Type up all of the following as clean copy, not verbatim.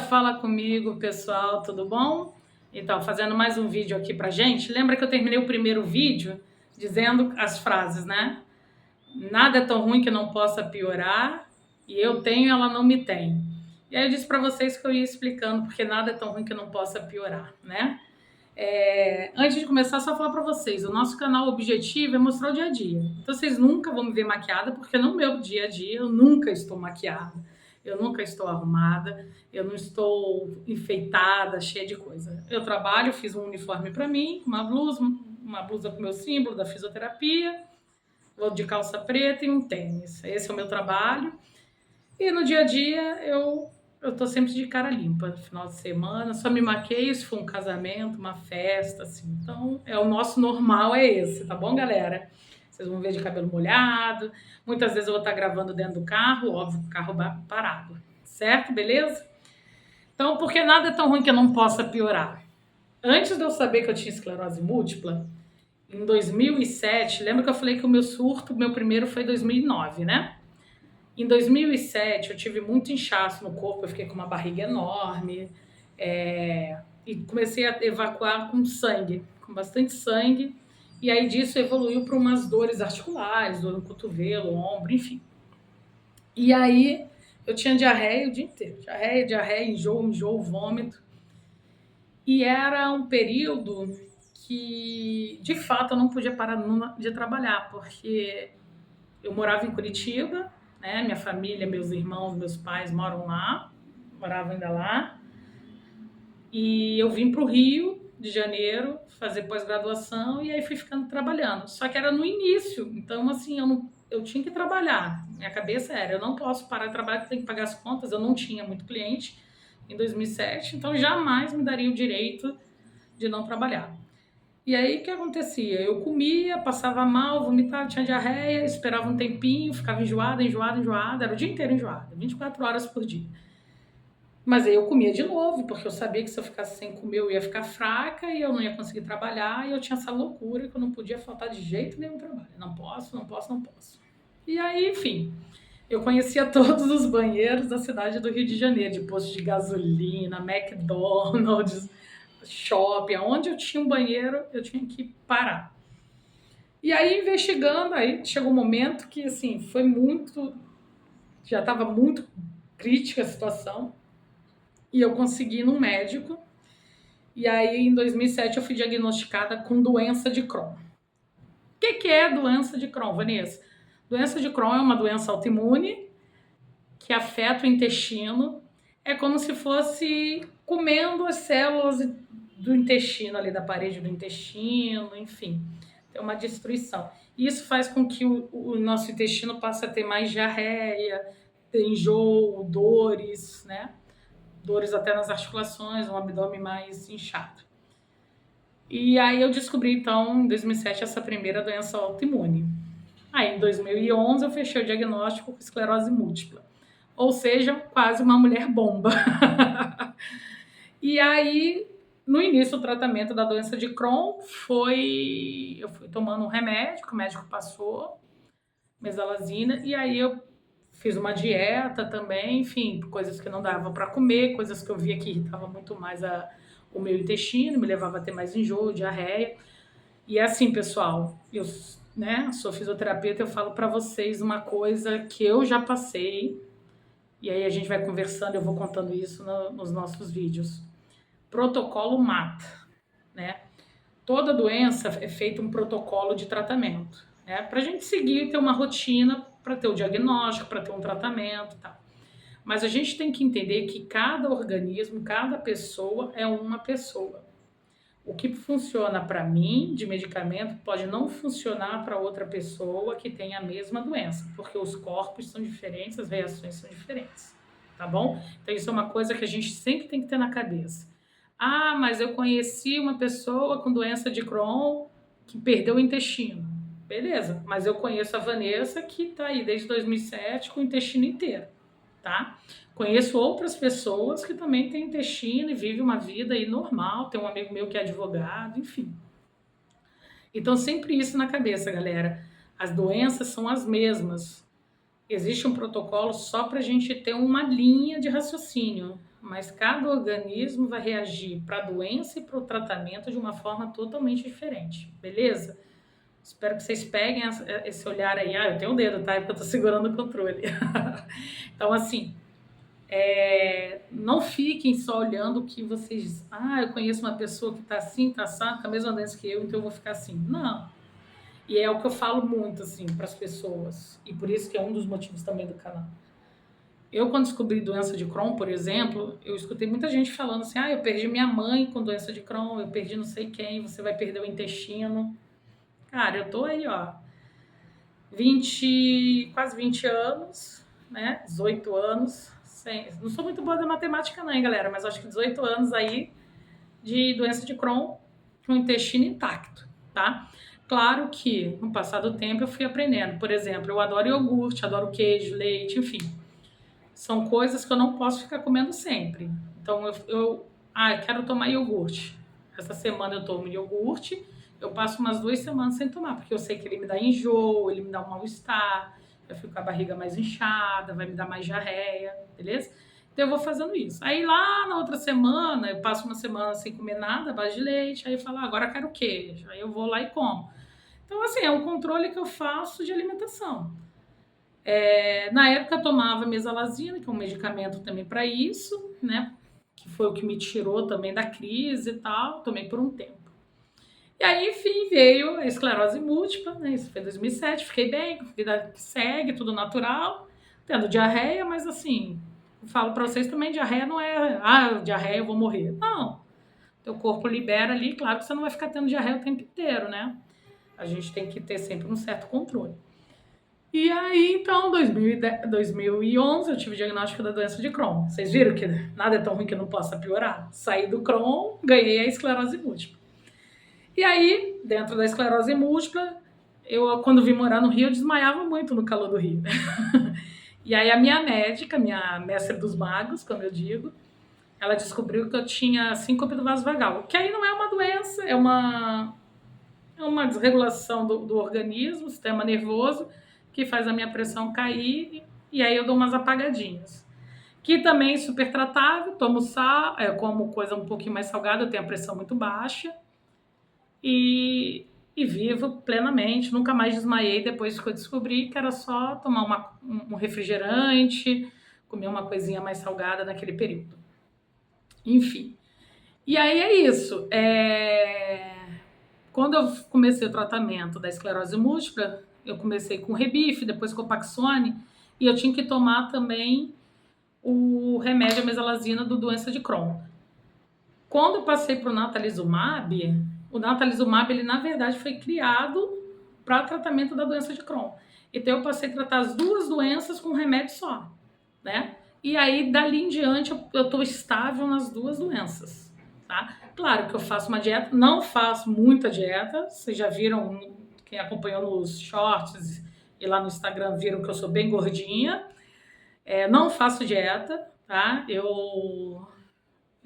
Fala comigo, pessoal, tudo bom? Então, fazendo mais um vídeo aqui pra gente. Lembra que eu terminei o primeiro vídeo dizendo as frases, né? Nada é tão ruim que não possa piorar, e eu tenho, ela não me tem. E aí eu disse pra vocês que eu ia explicando porque nada é tão ruim que não possa piorar, né? Antes de começar, só falar pra vocês, o nosso canal objetivo é mostrar o dia a dia. Então vocês nunca vão me ver maquiada, porque no meu dia a dia eu nunca estou maquiada, eu nunca estou arrumada, eu não estou enfeitada, cheia de coisa. Eu trabalho, fiz um uniforme pra mim, uma blusa com meu símbolo da fisioterapia, vou de calça preta e um tênis. Esse é o meu trabalho. E no dia a dia eu tô sempre de cara limpa. No final de semana, só me maqueio se for um casamento, uma festa, assim. Então, o nosso normal é esse, tá bom, galera? Vocês vão ver de cabelo molhado. Muitas vezes eu vou estar gravando dentro do carro, óbvio, carro parado. Certo? Beleza? Então, porque nada é tão ruim que eu não possa piorar. Antes de eu saber que eu tinha esclerose múltipla, em 2007, lembra que eu falei que o meu surto, meu primeiro foi em 2009, né? Em 2007, eu tive muito inchaço no corpo, eu fiquei com uma barriga enorme, e comecei a evacuar com sangue, com bastante sangue, e aí disso evoluiu para umas dores articulares, dor no cotovelo, ombro, enfim. E aí eu tinha diarreia o dia inteiro, diarreia, enjoo, vômito, e era um período que, de fato, eu não podia parar de trabalhar, porque eu morava em Curitiba, né? Minha família, meus irmãos, meus pais moravam ainda lá. E eu vim para o Rio de Janeiro fazer pós-graduação e aí fui ficando trabalhando. Só que era no início, então assim, eu tinha que trabalhar. Minha cabeça era, eu não posso parar de trabalhar, tenho que pagar as contas. Eu não tinha muito cliente em 2007, então jamais me daria o direito de não trabalhar. E aí o que acontecia? Eu comia, passava mal, vomitava, tinha diarreia, esperava um tempinho, ficava enjoada, era o dia inteiro enjoada, 24 horas por dia. Mas aí eu comia de novo, porque eu sabia que se eu ficasse sem comer eu ia ficar fraca e eu não ia conseguir trabalhar, e eu tinha essa loucura que eu não podia faltar de jeito nenhum trabalho. Não posso, não posso, não posso. E aí, enfim, eu conhecia todos os banheiros da cidade do Rio de Janeiro, de posto de gasolina, McDonald's, shopping, onde eu tinha um banheiro, eu tinha que parar. E aí, investigando, aí chegou um momento que, assim, já estava muito crítica a situação, e eu consegui ir num médico, e aí, em 2007, eu fui diagnosticada com doença de Crohn. O que é doença de Crohn, Vanessa? Doença de Crohn é uma doença autoimune que afeta o intestino, é como se fosse comendo as células do intestino, ali da parede do intestino, enfim, tem uma destruição. Isso faz com que o nosso intestino passe a ter mais diarreia, enjoo, dores, né? Dores até nas articulações, um abdômen mais inchado. E aí eu descobri, então, em 2007, essa primeira doença autoimune. Aí, em 2011, eu fechei o diagnóstico com esclerose múltipla. Ou seja, quase uma mulher bomba. E aí, no início do tratamento da doença de Crohn, eu fui tomando um remédio que o médico passou, mesalazina, e aí eu fiz uma dieta também, enfim, coisas que não dava para comer, coisas que eu via que irritava muito mais o meu intestino, me levava a ter mais enjoo, diarreia. E é assim, pessoal, eu, né, sou fisioterapeuta, eu falo para vocês uma coisa que eu já passei, e aí a gente vai conversando, eu vou contando isso nos nossos vídeos. Protocolo mata, né? Toda doença é feito um protocolo de tratamento, né? Para a gente seguir, ter uma rotina para ter o diagnóstico, para ter um tratamento, tá? Mas a gente tem que entender que cada organismo, cada pessoa é uma pessoa. O que funciona para mim de medicamento pode não funcionar para outra pessoa que tem a mesma doença, porque os corpos são diferentes, as reações são diferentes, tá bom? Então isso é uma coisa que a gente sempre tem que ter na cabeça. Ah, mas eu conheci uma pessoa com doença de Crohn que perdeu o intestino. Beleza, mas eu conheço a Vanessa que está aí desde 2007 com o intestino inteiro, tá? Conheço outras pessoas que também têm intestino e vivem uma vida aí normal. Tem um amigo meu que é advogado, enfim. Então, sempre isso na cabeça, galera. As doenças são as mesmas. Existe um protocolo só para a gente ter uma linha de raciocínio. mas cada organismo vai reagir para a doença e para o tratamento de uma forma totalmente diferente, beleza? Espero que vocês peguem esse olhar aí. Eu tenho o dedo, tá? É porque eu tô segurando o controle. Então, assim, não fiquem só olhando o que vocês... eu conheço uma pessoa que tá assim, tá assado, com a mesma doença que eu, então eu vou ficar assim. Não. E é o que eu falo muito, assim, para as pessoas. E por isso que é um dos motivos também do canal. Eu, quando descobri doença de Crohn, por exemplo, eu escutei muita gente falando assim, eu perdi minha mãe com doença de Crohn, eu perdi não sei quem, você vai perder o intestino. Cara, eu tô aí, ó, quase 20 anos, né, 18 anos, não sou muito boa da matemática não, hein, galera, mas acho que 18 anos aí de doença de Crohn com o intestino intacto, tá? Claro que, no passar do tempo, eu fui aprendendo. Por exemplo, eu adoro iogurte, adoro queijo, leite, enfim. São coisas que eu não posso ficar comendo sempre. Então, eu quero tomar iogurte. Essa semana eu tomo iogurte, eu passo umas 2 semanas sem tomar, porque eu sei que ele me dá enjoo, ele me dá um mal-estar, eu fico com a barriga mais inchada, vai me dar mais diarreia, beleza? Então eu vou fazendo isso. Aí lá na outra semana, eu passo uma semana sem comer nada, base de leite, aí eu falo, agora eu quero queijo. Aí eu vou lá e como. Então, assim, é um controle que eu faço de alimentação. Na época eu tomava mesalazina, que é um medicamento também para isso, né? Que foi o que me tirou também da crise e tal, tomei por um tempo. E aí, enfim, veio a esclerose múltipla, né? Isso foi em 2007, fiquei bem, vida segue, tudo natural, tendo diarreia, mas assim, eu falo para vocês também, diarreia não é, diarreia eu vou morrer. Não, teu corpo libera ali, claro que você não vai ficar tendo diarreia o tempo inteiro, né? A gente tem que ter sempre um certo controle. E aí, então, 2011, eu tive o diagnóstico da doença de Crohn. Vocês viram que nada é tão ruim que não possa piorar? Saí do Crohn, ganhei a esclerose múltipla. E aí, dentro da esclerose múltipla, eu, quando vim morar no Rio, eu desmaiava muito no calor do Rio. E aí a minha médica, minha mestre dos magos, como eu digo, ela descobriu que eu tinha síncope do vaso vagal, que aí não é uma doença, é uma desregulação do organismo, sistema nervoso, que faz a minha pressão cair, e aí eu dou umas apagadinhas. Que também é super tratável, tomo sal, como coisa um pouquinho mais salgada, eu tenho a pressão muito baixa, e vivo plenamente, nunca mais desmaiei depois que eu descobri que era só tomar um refrigerante, comer uma coisinha mais salgada naquele período. Enfim. E aí é isso. Quando eu comecei o tratamento da esclerose múltipla, eu comecei com Rebif, depois com Paxone, e eu tinha que tomar também o remédio a mesalazina do doença de Crohn. Quando eu passei para o natalizumab, ele na verdade foi criado para tratamento da doença de Crohn. Então eu passei a tratar as duas doenças com um remédio só, né? E aí dali em diante eu estou estável nas duas doenças, tá? Claro que eu faço uma dieta, não faço muita dieta, vocês já viram, quem acompanhou nos shorts e lá no Instagram viram que eu sou bem gordinha. Não faço dieta, tá? Eu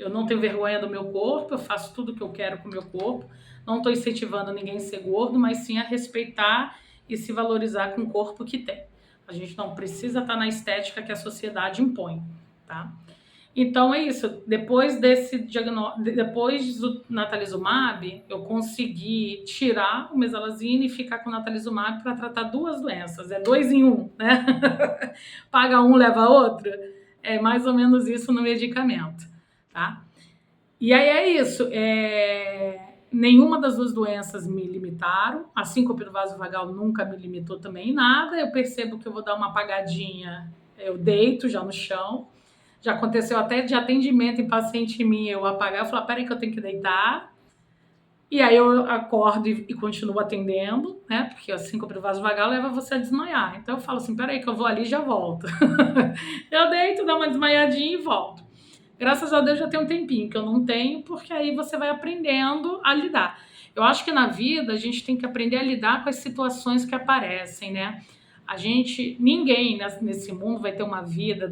não tenho vergonha do meu corpo, eu faço tudo o que eu quero com o meu corpo. Não estou incentivando ninguém a ser gordo, mas sim a respeitar e se valorizar com o corpo que tem. A gente não precisa estar na estética que a sociedade impõe, tá? Então é isso. Depois do natalizumab, eu consegui tirar o mesalazina e ficar com o natalizumab para tratar duas doenças. É 2 em 1, né? Paga um, leva outro. É mais ou menos isso no medicamento, tá? E aí é isso. Nenhuma das duas doenças me limitaram. A síncope do vaso vagal nunca me limitou também em nada. Eu percebo que eu vou dar uma apagadinha, eu deito já no chão. Já aconteceu até de atendimento em paciente minha, eu apagar, eu falo, peraí que eu tenho que deitar. E aí eu acordo e continuo atendendo, né? Porque a síncope do vaso vagal leva você a desmaiar. Então eu falo assim, peraí que eu vou ali e já volto. Eu deito, dou uma desmaiadinha e volto. Graças a Deus já tem um tempinho que eu não tenho, porque aí você vai aprendendo a lidar. Eu acho que na vida a gente tem que aprender a lidar com as situações que aparecem, né? Ninguém nesse mundo vai ter uma vida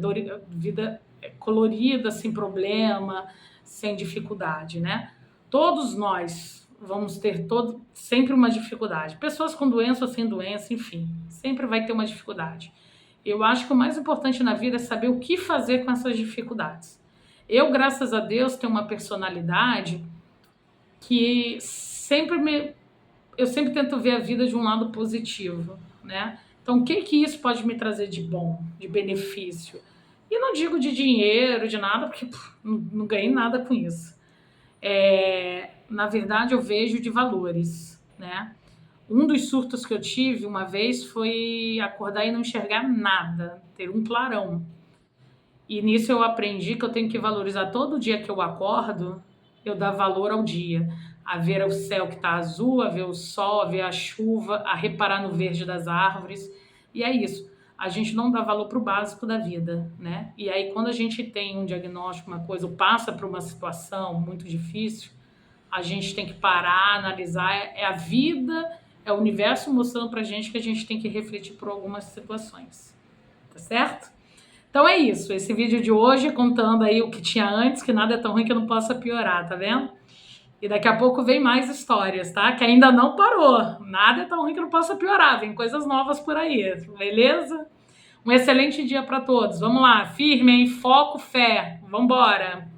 colorida, sem problema, sem dificuldade, né? Todos nós vamos ter sempre uma dificuldade. Pessoas com doença ou sem doença, enfim, sempre vai ter uma dificuldade. Eu acho que o mais importante na vida é saber o que fazer com essas dificuldades. Eu, graças a Deus, tenho uma personalidade que eu sempre tento ver a vida de um lado positivo, né? Então, o que isso pode me trazer de bom, de benefício? E não digo de dinheiro, de nada, porque não ganhei nada com isso. Na verdade, eu vejo de valores, né? Um dos surtos que eu tive uma vez foi acordar e não enxergar nada, ter um clarão. E nisso eu aprendi que eu tenho que valorizar todo dia que eu acordo, eu dar valor ao dia, a ver o céu que está azul, a ver o sol, a ver a chuva, a reparar no verde das árvores. E é isso. A gente não dá valor para o básico da vida, né? E aí, quando a gente tem um diagnóstico, uma coisa, ou passa por uma situação muito difícil, a gente tem que parar, analisar. É a vida, é o universo mostrando pra gente que a gente tem que refletir por algumas situações. Tá certo? Então é isso, esse vídeo de hoje contando aí o que tinha antes, que nada é tão ruim que não possa piorar, tá vendo? E daqui a pouco vem mais histórias, tá? Que ainda não parou. Nada é tão ruim que não possa piorar, vem coisas novas por aí, beleza? Um excelente dia para todos. Vamos lá, firme, hein? Foco, fé. Vambora!